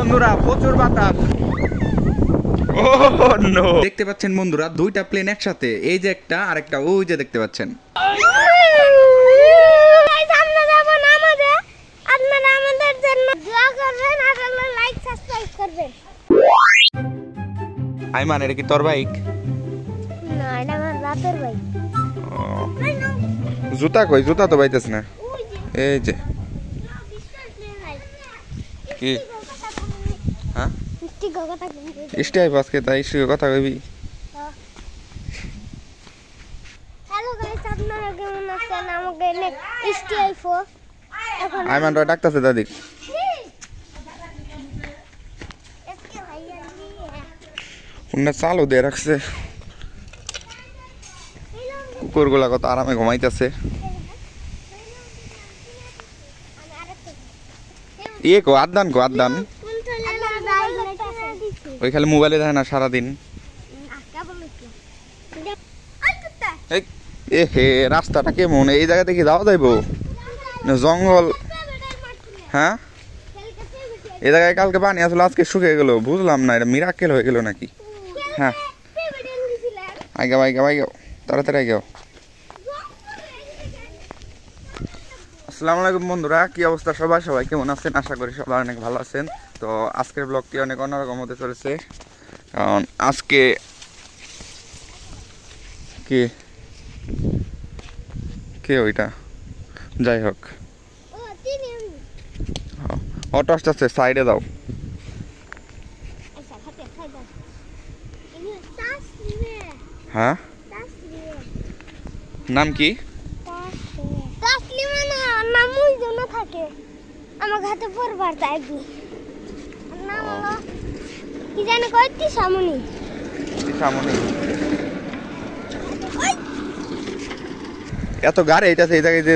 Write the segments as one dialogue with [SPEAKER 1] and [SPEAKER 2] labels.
[SPEAKER 1] বন্ধুরা প্রচুর বাতাস। দেখতে পাচ্ছেন বন্ধুরা দুইটা প্লেন একসাথে, এই যে একটা আর একটা ওই যে দেখতে পাচ্ছেন। আইমান এটা কি তোর বাইক?
[SPEAKER 2] না এটা আমার বাপের বাইক।
[SPEAKER 1] জুতা কই? জুতা তো পাইতেছ না। এই যে কি হ্যাঁ স্টাই পাসকে তাই স্টিকে কথা কইবি।
[SPEAKER 2] হ্যালো গাইস, আপনারা কেমন আছেন? আমাকে স্টাই ফো এখন
[SPEAKER 1] আইমান রা ডাকতেছে দাদি। উন্না চালু দিয়ে রাখছে, কুকুরগুলা কত আরামে ঘুমাইতেছে। ইয়ে কো আদান কো আদান ওই খালি মোবাইলে দেখে না সারাদিন। এ হে রাস্তাটা কেমন? এই জায়গা থেকে যাওয়া যাইবো? জঙ্গল। হ্যাঁ এই জায়গায় কালকে পানি আসলে আজকে শুকিয়ে গেল, বুঝলাম না এটা মিরাকেল হয়ে গেল নাকি। হ্যাঁ আইগাও আইগাও আইগাও তাড়াতাড়ি আইগাও। আসসালামু আলাইকুম বন্ধুরা, কি অবস্থা সবাই? সবাই কেমন আছেন? আশা করি সবাই অনেক ভালো আছেন। তো আজকের ব্লগটি অনেক অন্যরকম হতে চলেছে, কারণ আজকে কি কে ওইটা যাই হোক অটো আসতে সাইডে দাও। হ্যাঁ নাম কি?
[SPEAKER 2] আমার হাতে পরবার চাইবি নাম হলো কি জানি কইতি সামনি
[SPEAKER 1] সামনে এত গাড়ি এইটাছে, এই জায়গায় যে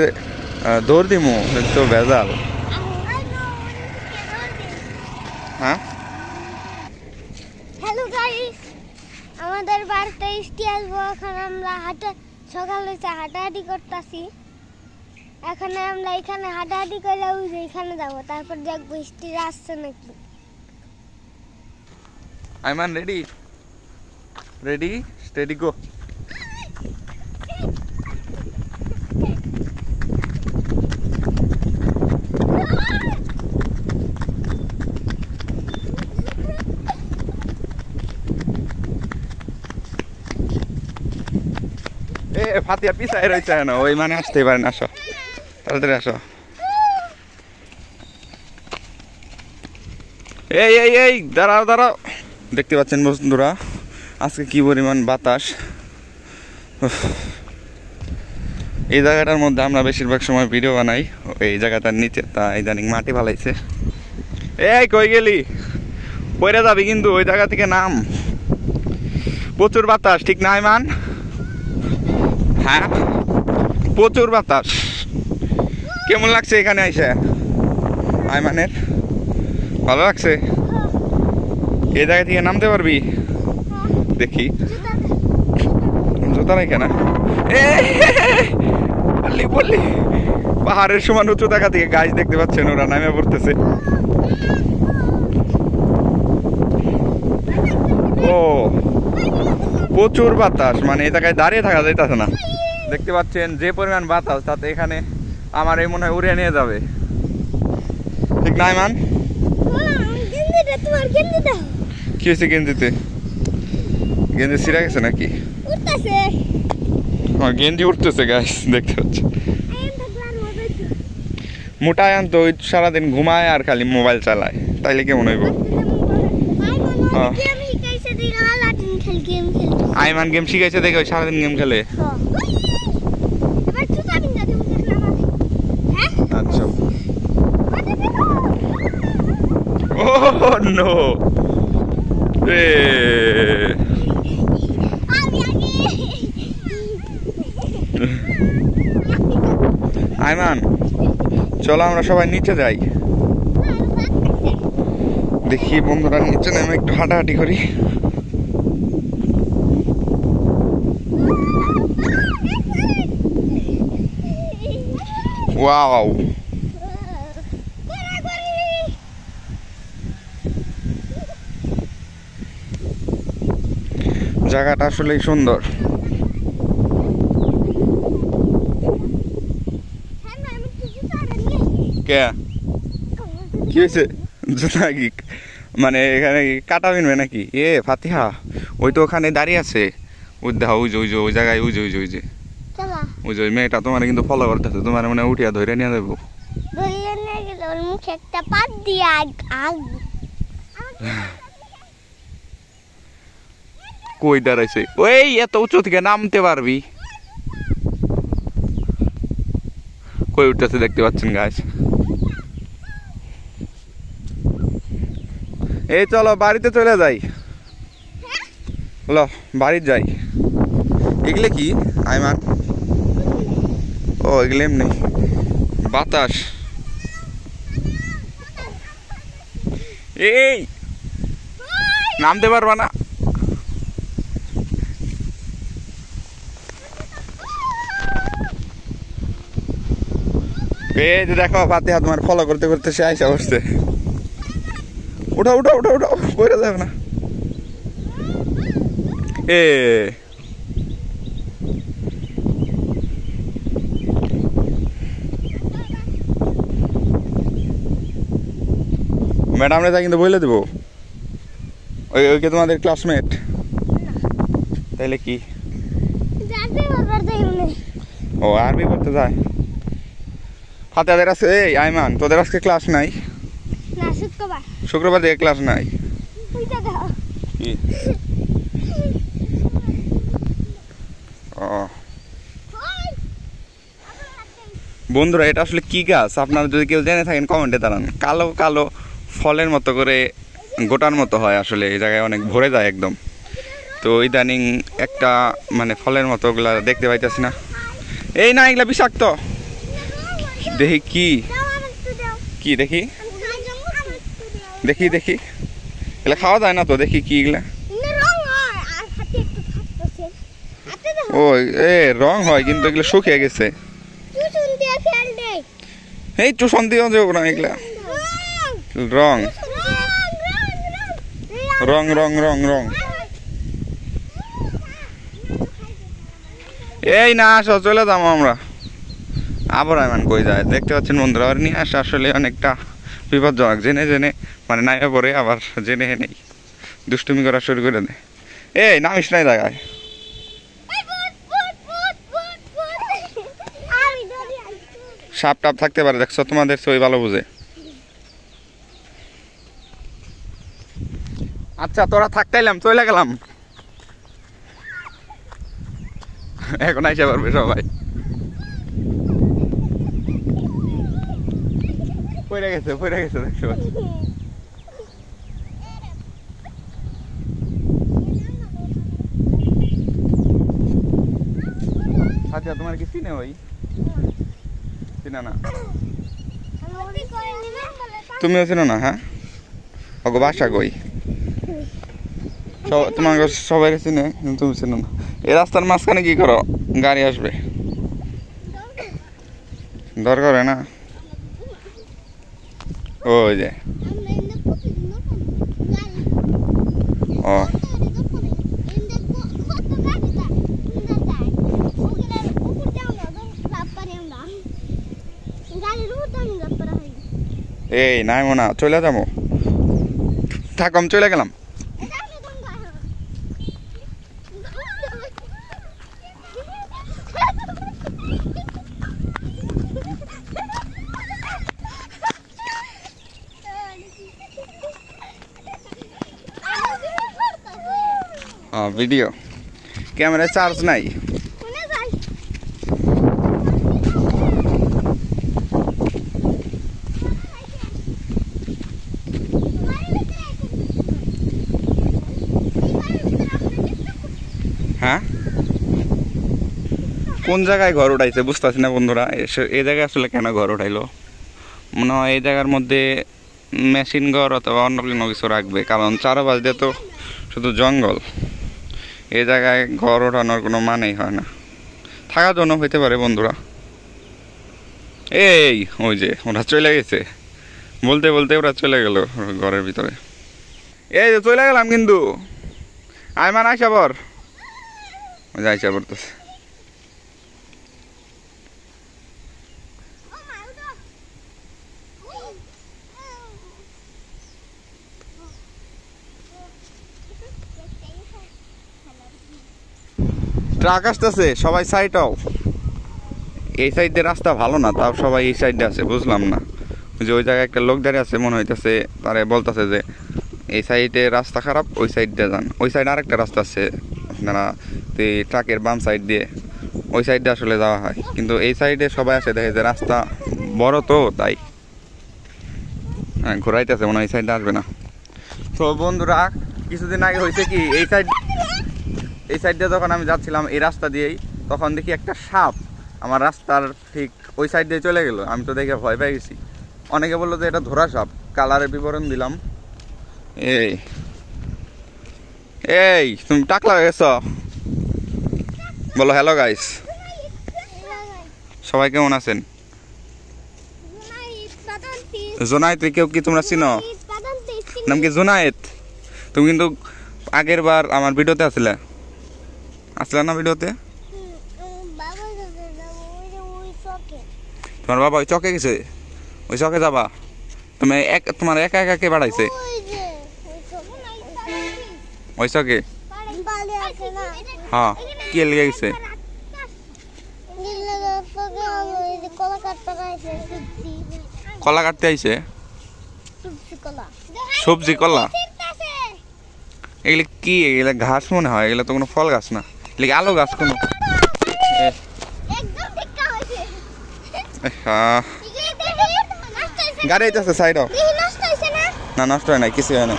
[SPEAKER 1] দৌড় দিমু তো ভেজাল। হ্যাঁ
[SPEAKER 2] হ্যালো গাইস, আমাদের বাড়িতে বৃষ্টি আসবো। এখন আমরা সকালে হাঁটাহাঁটি করতেছি। এখন আমরা এখানে হাঁটাহাঁটি করে ওই যে এখানে যাবো, তারপর দেখবো বৃষ্টি আসছে নাকি।
[SPEAKER 1] Aiman ready? Ready steady go. এ ফাতিয়া পিছায় রয়েছে না, ওই মানে আসতেই পারেন। আসো তাড়াতাড়ি আসো। এই এই এই দাঁড়াও দাঁড়াও। দেখতে পাচ্ছেন বন্ধুরা আজকে কি পরিমাণ বাতাস। এই জায়গাটার মধ্যে আমরা বেশিরভাগ সময় ভিডিও বানাই। এই জায়গাটার নিচে তা ইদানিং মাটি ফালাইছে। এই কই গেলি? পড়ে যাবি কিন্তু, ওই জায়গা থেকে নাম। প্রচুর বাতাস, ঠিক না আইমান? হ্যাঁ প্রচুর বাতাস। কেমন লাগছে এখানে আইসা আইমানের? ভালো লাগছে? এই জায়গা থেকে নামতে পারবি? দেখি জুতা রেখে না। বললি পাহাড়ের সমান উঁচু জায়গা থেকে গাছ দেখতে পাচ্ছেন, ওরা নামে পড়তেছে। ও প্রচুর বাতাস, মানে এই জায়গায় দাঁড়িয়ে থাকা যাইতেছে না। দেখতে পাচ্ছেন যে পরিমাণ বাতাস, তাতে এখানে আমার এই মনে হয় উড়ে নিয়ে যাবে, ঠিক না আইমান? কি হয়েছে গেঞ্জিতে? গেঞ্জি ছিঁড়া গেছে নাকি? আমার গেঞ্জি উঠতেছে গাইস, দেখতে পাচ্ছি। মোটায় আনতো ওই সারাদিন ঘুমায় আর খালি মোবাইল চালায়, তাইলে কেমন হইব? আইমান গেম শিখাইছে দেখে ওই সারাদিন গেম খেলে। আচ্ছা ও নো রে। আইমান চলো আমরা সবাই নিচে যাই। দেখি বন্ধুরা নিচে নেমে একটু হাঁটাহাঁটি করি। ওয়াও জায়গাটা আসলেই সুন্দর। কে কি হয়েছে? জুতা কি মানে এখানে কাটা বিনবে নাকি? ফাতিহা ওই তো ওখানে দাঁড়িয়ে আছে, ওই দেখা ওই যে ওই যে ওই জায়গায় ওই যে ওই যে ওই যে ওই যে ওই মেয়েটা তোমার কিন্তু ফলো করতেছে, তোমার মানে উঠিয়া ধরে নিয়ে যাবো। কই দাঁড়াইছে? ওই এত উঁচু থেকে নামতে পারবি? কই উঠতেছে দেখতে পাচ্ছেন গাছ। এই চলো বাড়িতে চলে যাই, চলো বাড়ি যাই। এগুলো কি আইমান? ও এগুলো এমনি বাতাস। এই নামতে পারবা না? এই যে দেখো ফাতিহা তোমার ফলো করতে করতে সে আইসা বসছে। উঠা উঠা উঠা উঠা, পড়ে যাবে না। ম্যাডাম রে তা কিন্তু বলে দেবো। ওইকে তোমাদের ক্লাসমেট? তাইলে কি? ও আরবি পড়তে যায়। ফাতিহাদের আছে। এই আইমান তোদের আজকে ক্লাস নাই? শুক্রবার থেকে ক্লাস নাই। বন্ধুরা এটা আসলে কি গাছ আপনারা যদি কেউ জেনে থাকেন কমেন্টে জানান। কালো কালো ফলের মতো করে গোটার মতো হয়, আসলে এই জায়গায় অনেক ভরে যায় একদম। তো ইদানিং একটা মানে ফলের মতো ওগুলা দেখতে পাইতেছি না। এই না এগুলা বিষাক্ত। দেখি কি কি দেখি দেখি দেখি এগুলা খাওয়া যায় না তো, দেখি কি এগুলা। ও রং হয় কিন্তু এগুলো শুকিয়ে গেছে। এই টুসন দিয়ে যাবো না, এগুলা রং রং রং রং রং। এই না আসো চলে যাবো আমরা। আবার এমন কই যায় দেখতে পাচ্ছেন বন্ধুরা, আর নিয়ে আসা আসলে অনেকটা বিপজ্জনক। জেনে জেনে মানে নাইয়া পরে আবার জেনে নেই দুষ্টুমি করা শুরু করে দেয়। এই নামিস নাই জায়গায়। সাপ টাপ থাকতে পারে দেখছো, তোমাদের সই ভালো বুঝে। আচ্ছা তোরা থাকতাইলাম চলে গেলাম, এখন আইসা পারবে সবাই। পড়ে গেছে দেখতে পাচ্ছি। আচ্ছা তোমার কি চিনে ওই? চিনা না? তুমিও চিনো না? হ্যাঁ ওগো বাসা কই? তোমার সবাই চিনে তুমি চিনো না। এই রাস্তার মাঝখানে কি করো? গাড়ি আসবে দর করে না? ওই যে ও এই নাই মনে চলে যাবো, থাকম চলে গেলাম। ভিডিও ক্যামেরায় চার্জ নাই। হ্যাঁ কোন জায়গায় ঘর উঠাইছে বুঝতেছি না বন্ধুরা। এই জায়গায় আসলে কেন ঘর উঠাইলো? মনে হয় এই জায়গার মধ্যে মেশিন ঘর অথবা অন্য কোনো কিছু রাখবে, কারণ চারপাশ দিয়ে তো শুধু জঙ্গল। এই জায়গায় ঘর ওঠানোর কোনো মানেই হয় না। থাকার জন্য হইতে পারে বন্ধুরা। এই ওই যে ওরা চলে গেছে, বলতে বলতে ওরা চলে গেল ঘরের ভিতরে। এই যে চলে গেলাম কিন্তু আইমান আইসা পর। যাইছে পড়তেছে। ট্রাক আসতেছে, সবাই সাইড হও। এই সাইডে রাস্তা ভালো না, তাও সবাই এই সাইডে আছে, বুঝলাম না। যে ওই জায়গায় একটা লোক দাঁড়িয়ে আছে, মনে হইতেছে তারে বলতেছে যে এই সাইডে রাস্তা খারাপ, ওই সাইডে যান। ওই সাইডে আরেকটা রাস্তা আছে আপনারা, ট্রাকের বাম সাইড দিয়ে ওই সাইডে আসলে যাওয়া হয়, কিন্তু এই সাইডে সবাই আসে দেখে যে রাস্তা বড় তো তাই। হ্যাঁ, ঘোরাইতেছে মনে হয় এই সাইডে আসবে না। তো বন্ধুরা, কিছুদিন আগে হয়েছে কি, এই সাইডে যখন আমি যাচ্ছিলাম এই রাস্তা দিয়েই, তখন দেখি একটা সাপ আমার রাস্তার ঠিক ওই সাইড দিয়ে চলে গেল। আমি তো দেখে ভয় পেয়ে গেছি। অনেকে বললো যে এটা ধরা সাপ, কালারের বিবরণ দিলাম। এই তুমি টাকলা হয়ে গেছ? বলো হ্যালো গাইস, সবাই কেমন আছেন? জোনায়েত কেউ কি তোমরা চিনো? নাম কি জোনায়েত? তুমি কিন্তু আগের বার আমার ভিডিওতে আসলে না ভিডিওতে? তোমার বাবা ওই চকে গেছে, ওই চকে যাবা তুমি? তোমার একা একা কে বাড়াইছে ওই চকে? হ্যাঁ, কি লেগে গেছে? কলা কাটতে আইছে? সবজি কলা? এগুলো কি? এগুলো ঘাস মনে হয়, এগুলো তো কোনো ফল গাছ না, এগুলো আলু গাছ কোনো? গাড়ি আইতেছে সাইড। না, নষ্ট হয় নাই, কিছু হয় না।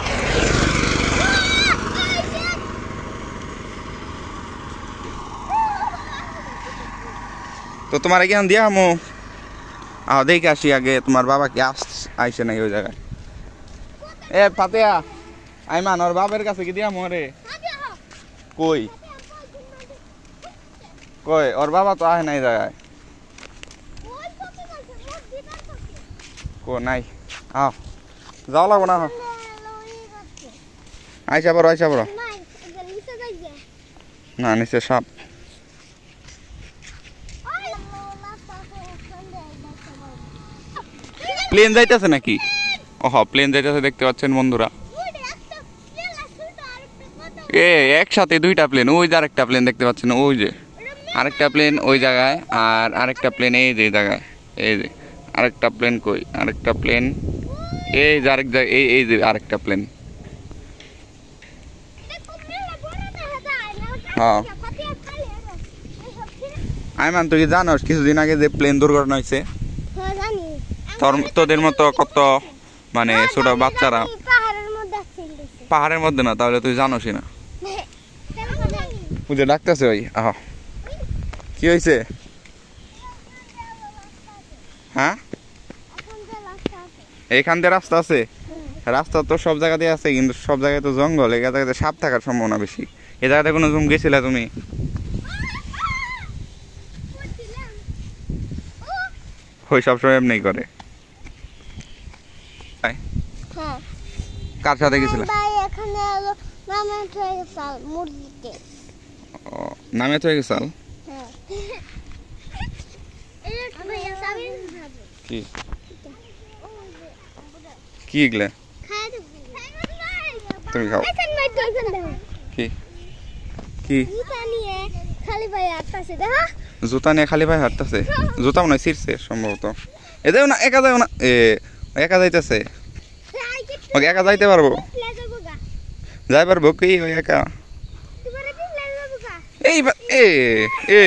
[SPEAKER 1] তো তোমার এখান দিয়া আমু দেখে আসি আগে তোমার বাবা কি আইসে নাকি ওই জায়গায়। এ ফাতেয়া, আইমান ওর বাবার কাছে কি দিয়া মরে? কই কই ওর বাবা তো আহে নাই জায়গায়, কো নাই। আহ, যাওয়া লাগবো না, আইসা পড়ো না, নিচে সাপ। প্লেন যাইতেছে নাকি? ওহ, প্লেন যাইতেছে, দেখতে পাচ্ছেন বন্ধুরা। একসাথে দুইটা প্লেন, ওই যে আরেকটা প্লেন দেখতে পাচ্ছেন, ওই যে আরেকটা প্লেন ওই জায়গায়, আর আরেকটা প্লেন এই যে জায়গায়। এই যে আরেকটা প্লেন, কই আরেকটা প্লেন? এই যে আরেক জায়গায়, এই যে আরেকটা প্লেন। হ্যাঁ, আইমান তুই জানোস কিছুদিন আগে যে প্লেন দুর্ঘটনা হয়েছে? তোদের মতো কত মানে ছোট বাচ্চারা পাহাড়ের মধ্যে না, তাহলে তুই জানোসই না। বুঝে ডাকতেছে ওই। আহ, কি হয়েছে? হ্যাঁ, এইখান দিয়ে রাস্তা আছে? রাস্তা তো সব জায়গা দিয়ে আছে, কিন্তু সব জায়গায় তো জঙ্গল, এই জায়গাতে সাপ থাকার সম্ভাবনা বেশি। এই জায়গাতে কোনো জুম গেছিলে তুমি? ওই সবসময় এমনি করে। কার সাথে গেছিলে? নামে তো গেছাল? কি কি এগুলা? তুমি খাও। কি কি জুতা নিয়ে খালি পায়ে হাঁটতেছে? জুতা মনে হয় ছিঁড়ছে সম্ভবত। এ যাও না, একা যাও না। একা যাইতেছে? ওকে একা যাইতে পারবো? যাই পারবো কি ওই একা? এই এ এ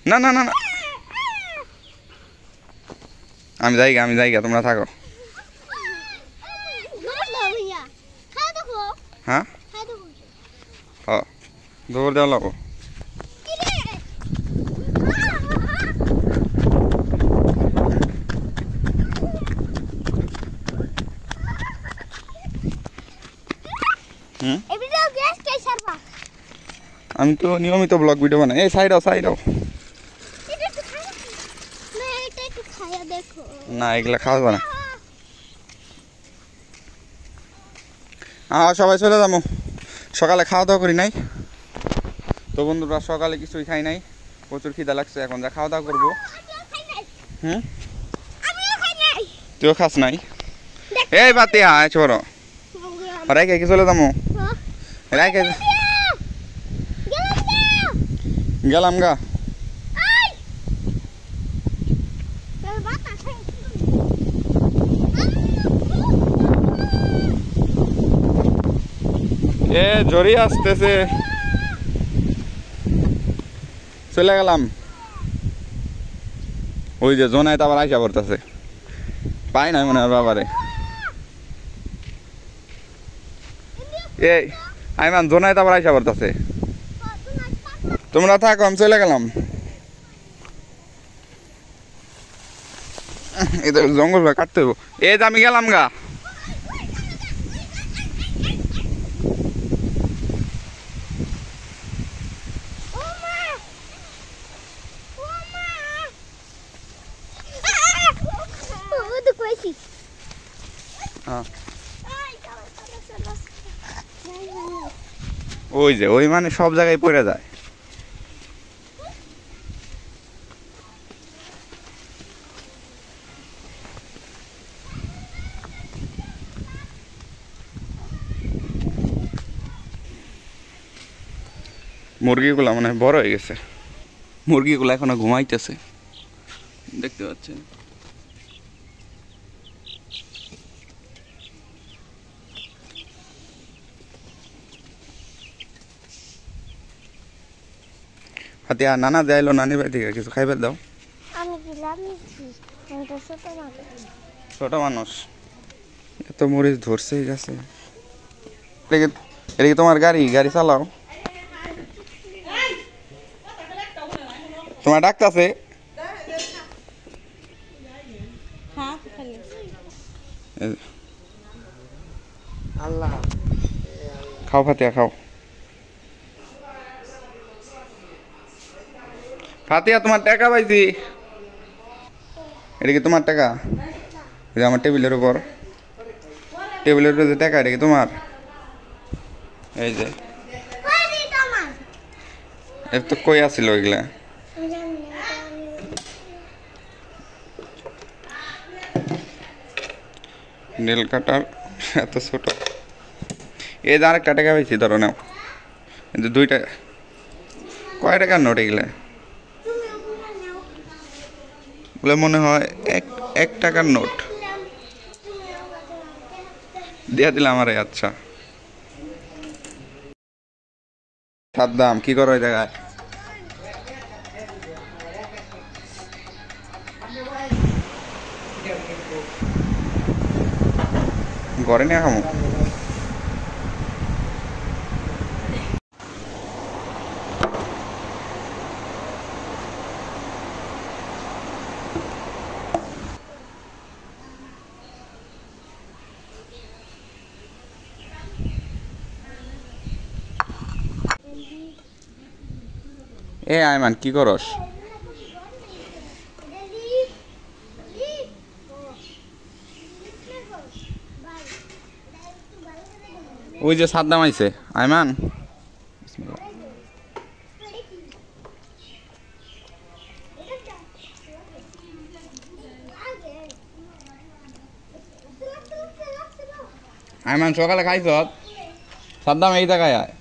[SPEAKER 1] না না না না, আমি যাইগা তোমরা থাকো। হ্যাঁ, দৌড় দেওয়া লাগবো। আমি তো নিয়মিত ব্লগ ভিডিও বানাই। এই সাইড আও। না, এগুলা খাওয়া না। সবাই চলে যাবো, সকালে খাওয়া দাওয়া করি নাই। তো বন্ধুরা সকালে কিছুই খাই নাই, প্রচুর খিদা লাগছে, এখন যা খাওয়া দাওয়া করবো। হুম, তুইও খাস নাই? এই পাতিয়া ছোট রাইকে কি চলে যাবো, রাইকে গেলাম গা। এ জরি আসতেছে, চলে গেলাম। ওই যে জোনায় তো আবার আইসা পড়তেছে, পাই না মনে হয় বাবারে। এই আইমান জোনায় তো আবার আইসা পড়তেছে, তোমরা থাকো আমি চলে গেলাম। এটা জঙ্গল কাটতে হবো। এই যে আমি গেলাম গা। ওই যে ওই মানে সব জায়গায় পড়ে যায়। মুরগিগুলা মানে বড় হয়ে গেছে, মুরগিগুলা এখনো ঘুমাইতেছে, দেখতে পাচ্ছেন। হাতিয়া নানা যাইলো নানি বাড়ি থেকে, কিছু খাইবার দাও। ছোট মানুষ এত মরিচ ধরছে গেছে। এটা কি তোমার গাড়ি? গাড়ি চালাও, তোমার ডাকতেছে। খাও ফাতিয়া খাও। ফাতিয়া তোমার টাকা পাইছি, এটা কি তোমার টাকা? আমার টেবিলের উপর, টেবিলের উপর যে টাকা, এটা কি তোমার? এই যে এর তো কই আসছিল ওইগুলা। নীল কাটার এত ছোট। এই যে আরেকটা টাকা পাইছি, ধরো নাও। দুইটা, কয় টাকার নোট এগুলা? বলে মনে হয় 1 টাকার নোট। দিয়া দিলাম আমারে। আচ্ছা সাদ্দাম কি করো এই জায়গায়? ঘরে নিয়ে খামো। এ আয়মান কি করস? ওই যে সাদ্দাম আইছে। আয়মান আয়মান সকালে খাইছ? সাদ্দাম এই জায়গায় আয়।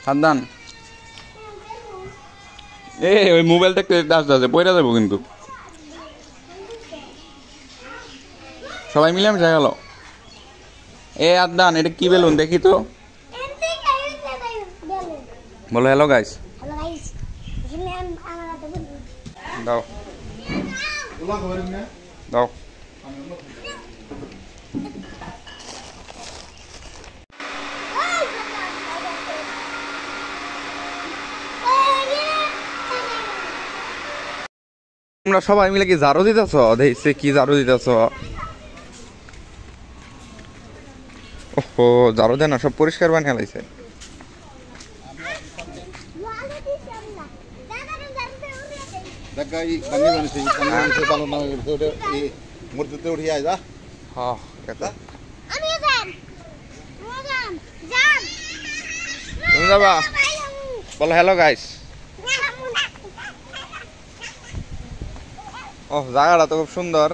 [SPEAKER 1] সাদ্দাম ওই মোবাইলটা আস্তে আস্তে পড়ে যাবো কিন্তু। সবাই মিলে আমি গেল। আদান এটা কি বেলুন দেখি তো। বলো হ্যালো গাইস। দাও দাও। তোমরা সবাই মিলে কি ঝাড়ু দিতেছ? দেখছে কি ঝাড়ু দিতেছ? ওহো ঝাড়ু দেয় না, সব পরিষ্কার বানিয়ে লাইছে।
[SPEAKER 3] জায়গায় ভাঙি বানিয়েছে পালন নামে এই মূর্তিতে উঠিয়ে আয় যা
[SPEAKER 1] হ্যাঁ কাকা
[SPEAKER 2] আমি যাম মোগাম যাম
[SPEAKER 1] তুমি যাবা বলো হ্যালো গাইস ও জায়গাটা তো খুব সুন্দর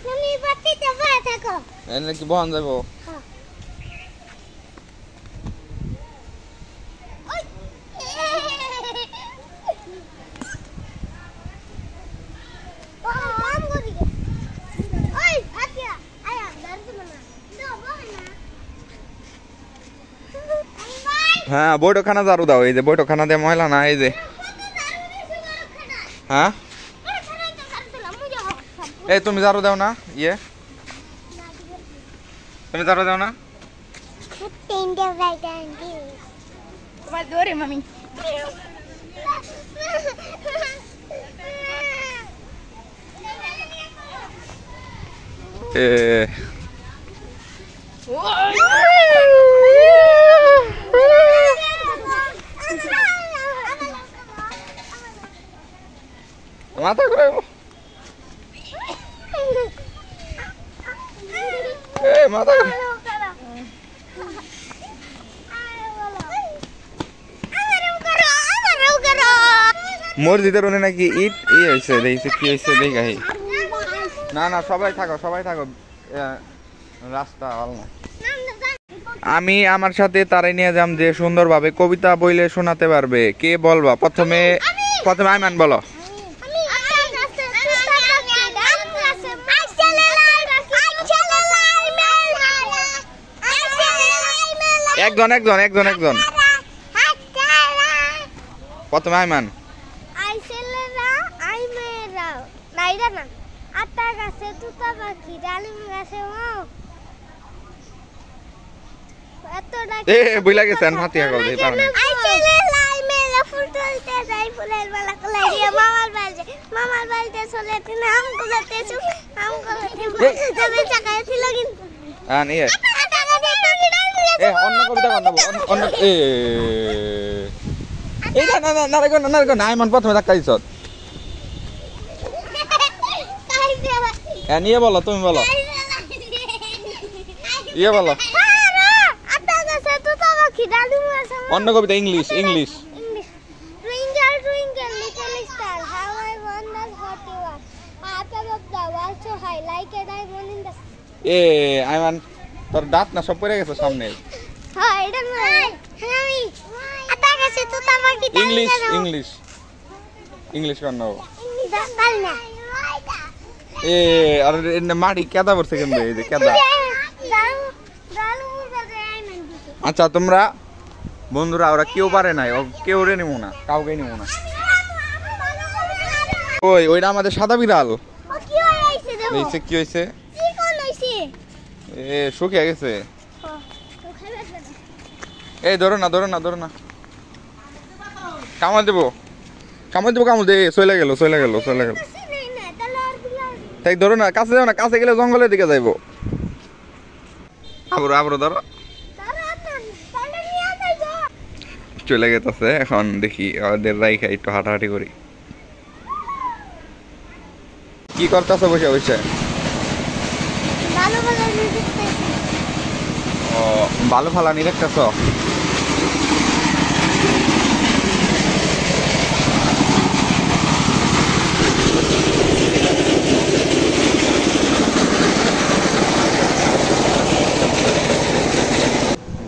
[SPEAKER 2] তুমি বাতিতে বসে থাকো
[SPEAKER 1] এনে কি বহন যাবো হ্যাঁ বৈঠকখানা ঝাড়ু দাও এই যে বৈঠকখানা দিয়ে ময়লা না এই যে হ্যাঁ এই তুমি ঝাড়ু দাও না ইয়ে তুমি ঝাড়ু দাও না
[SPEAKER 2] তোমার দৌড়ে মামি
[SPEAKER 1] মাথা করে মাথা করে মসজিদের ওনে নাকি ইট হয়েছে দেখছি কি হয়েছে দেখাই না না সবাই থাকো রাস্তা ভালো না আমি আমার সাথে তারাই নিয়ে যাম যে সুন্দরভাবে কবিতা বইলে শোনাতে পারবে কে বলবা প্রথমে আইমান বলো একজন প্রথমে আইমান বুঝলা গেছেন ফাতিয়া করে এই পারে
[SPEAKER 2] মামার বাড়িতে চলে আম গুলাতেছো আম
[SPEAKER 1] অন্য কবিতা অন্য না আইমান প্রথমে ধাক্কা দিছ নিয়ে বলো তুমি বলো ইয়ে বলো অন্য কবিতা ইংলিশ আইমান তোর দাঁত না সব পড়ে গেছে সামনে ইংলিশ কর আর মাটি কেদা পড়ছে কেন এই যে কেদা আচ্ছা তোমরা বন্ধুরা ওরা কেউ পারে নাই কেউ রে নিবো না কাউকে নিবো না ওইটা আমাদের সাদা বিড়াল কি হয়েছে শুকিয়ে গেছে এই ধরো না কামড় দেবো চলে গেল তাই ধরো না কাছে যাও না কাছে গেলে জঙ্গলের দিকে যাইবো আবরো ধরো চলে গেছে এখন দেখি ওদের রাইখা একটু হাঁটাহাঁটি করি কি করতেছ বসে ভালো ফালানি দেখতেছ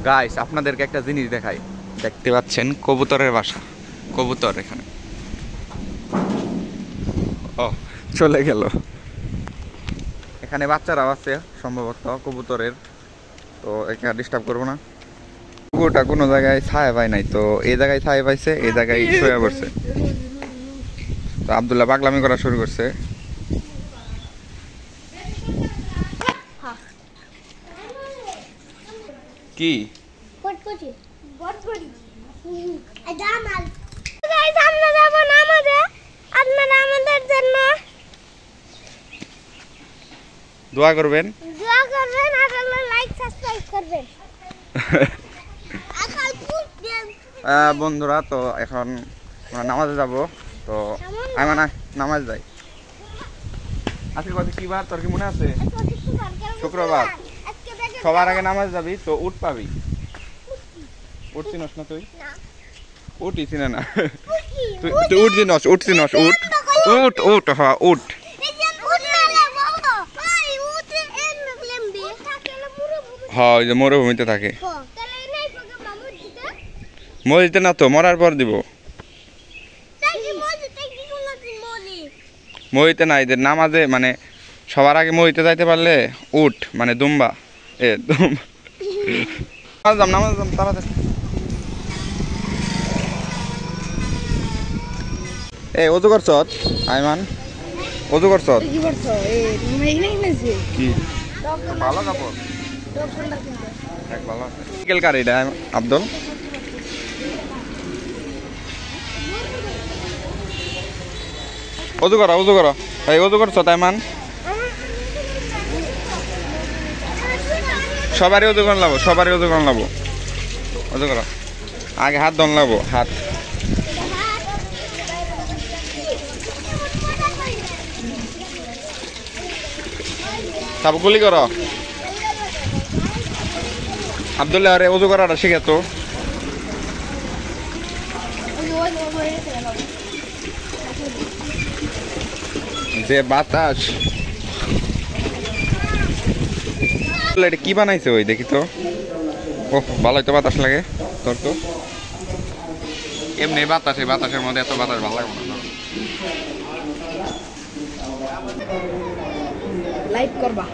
[SPEAKER 1] গাইস আপনাদেরকে একটা জিনিস দেখাই দেখতে পাচ্ছেন কবুতরের বাসা কবুতর এখানে ও চলে গেল এখানে বাচ্চারাও আছে সম্ভবত কবুতরের তো এখানে ডিস্টার্ব করবো না কুকুরটা কোনো জায়গায় ছায়া পায় নাই তো এই জায়গায় ছায়া পাইছে এই জায়গায় শুয়ে পড়ছে তো আব্দুল্লাহ পাগলামি করা শুরু করছে কি দোয়া করবেন বন্ধুরা তো এখন আমরা নামাজে যাব তো আইমান নামাজ যাই। আজকে কত কি বার তোর কি মনে আছে? শুক্রবার। সবার আগে নামাজ যাবি তো উট পাবি। উট চিনস না তুই? উটই চিনে না তুই উট চিনস? উট চিনস? উট উট উট হ্যাঁ উট। হ্যাঁ ওই যে মরুভূমিতে থাকে। মসজিদে না তো, মরার পর দিব। মহিতে না, এদের নামাজে মানে সবার আগে মহিতে যাইতে পারলে উট মানে দুম্বা নামাজ যাম তাড়াতাড়ি। এ ওযু করছ আইমান? ওযু করছ? কি ভালো কাপড় এক ভালো আছে। বিকেল কার এটা আব্দুল? ওযু করো, ওযু করো। এই ওযু করছ তাইমান? সবারই ওযু করে লাবো, সবারই ওযু করে লাবো। ওযু করো, আগে হাত ধন লাবো, হাত। তারপর গুলি করো। আব্দুল্লাহ আরে ওযু করাটা শিখে তো। যে বাতাস, এটা কি বানাইছে ওই দেখি তো। ও ভালোই তো বাতাস লাগে তোর তো। এমনি বাতাস, এই বাতাসের মধ্যে এত বাতাস ভালো লাগে না।
[SPEAKER 4] লাইক করবা।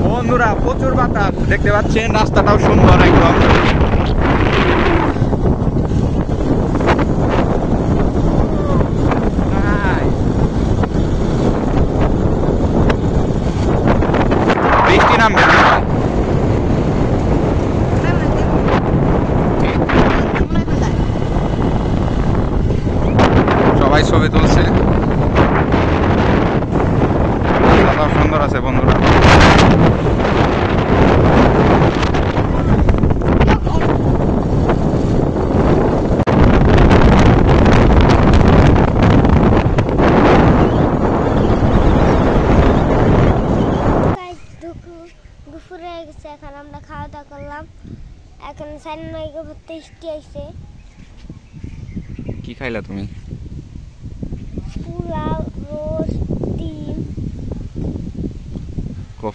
[SPEAKER 1] বন্ধুরা প্রচুর বাতাস দেখতে পাচ্ছেন, রাস্তাটাও সুন্দর একদম। বৃষ্টি নামবে না? সবাই ছবি তুলছে, রাস্তাটাও সুন্দর আছে বন্ধুরা।
[SPEAKER 2] দুপুরে গেছে, এখন আমরা খাওয়া দাওয়া করলাম। এখন সাইন নাইকে ভর্তি ইষ্টি আইছে।
[SPEAKER 1] কি খাইলা তুমি?
[SPEAKER 2] পোলাও, রোস্ট, ডিম।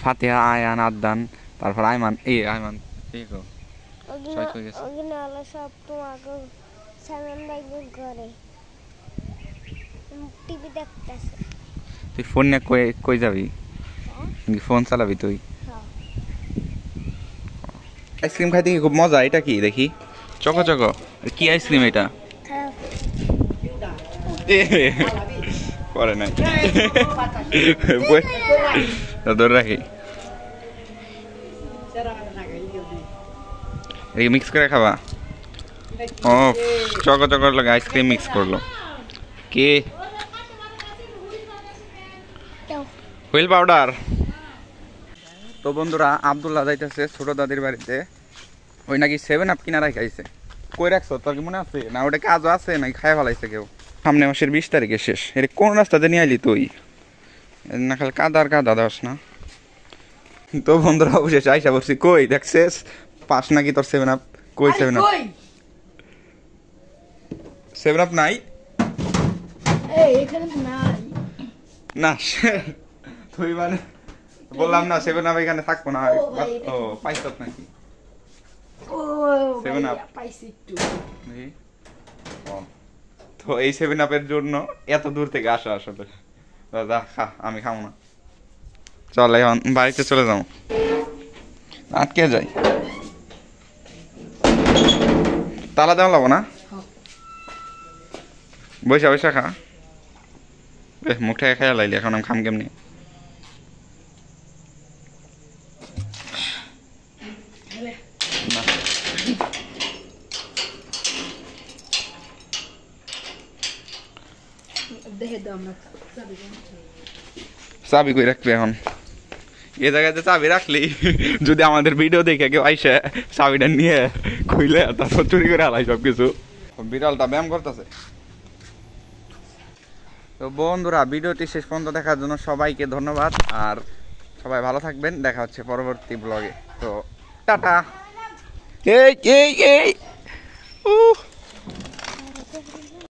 [SPEAKER 1] ফাতিহা, আয়ান, আদান, তারপর আইমান। এই আইমান এই গো
[SPEAKER 2] ওগুলো হলো সব তোমাকে সাইন নাইকে ঘরে টিভি দেখতেছে।
[SPEAKER 1] তুই ফোন নিয়ে কই কই যাবি? ফোন চালাবি তুই? আইসক্রিম খাইতে কি খুব মজা। এটা কি দেখি? চকো চকো কি আইসক্রিম এটা? করে নাই ধরে রাখি। এই মিক্স করে খাবা? ও চকো চকোর লাগে আইসক্রিম মিক্স করলো কে? Wheel powder. তো বন্ধুরা আব্দুল্লাহ যাইতেছে ছোট দাদির বাড়িতে। ওই নাকি 7 আপ কিনা রাখাইছে। কই রাখছো তোর কি মনে আছে? না ওটা কাজও আছে নাকি খাই ফেলাইছে কেউ? সামনে মাসের 20 তারিখে শেষ। এটা কোন রাস্তাতে নিয়ে আইলি তুই? না খালি কাদার কাদা দাস না। তো বন্ধুরা অবশেষে আইসা বলছি। কই দেখছিস পাস নাকি তোর 7 আপ? কই 7 আপ? 7 আপ নাই? না তুই মানে বললাম না 7 আপ এখানে থাকবো না। ও পাইছ নাকি? তো এই 7 আপের জন্য এত দূর থেকে আসা আসলে। দাদা খা, আমি খাবো না। চল এখন বাড়িতে চলে যাও। আটকে যাই, তালা দেওয়া লাগবো না? বৈশা বৈশা খা। মুখটা খাইয়া লাইলি, এখন আমি খাম কেমনি? চাবি কই রাখবি এখন? এ জায়গাতে চাবি রাখলি যদি আমাদের ভিডিও দেখে কেউ আইসে চাবিটা নিয়ে খুইলে তারপর চুরি করে আলাই সব কিছু। বিড়ালটা ব্যায়াম করতেছে। তো বন্ধুরা, ভিডিওটি শেষ পর্যন্ত দেখার জন্য সবাইকে ধন্যবাদ। আর সবাই ভালো থাকবেন, দেখা হচ্ছে পরবর্তী ব্লগে। তো টাটা। এই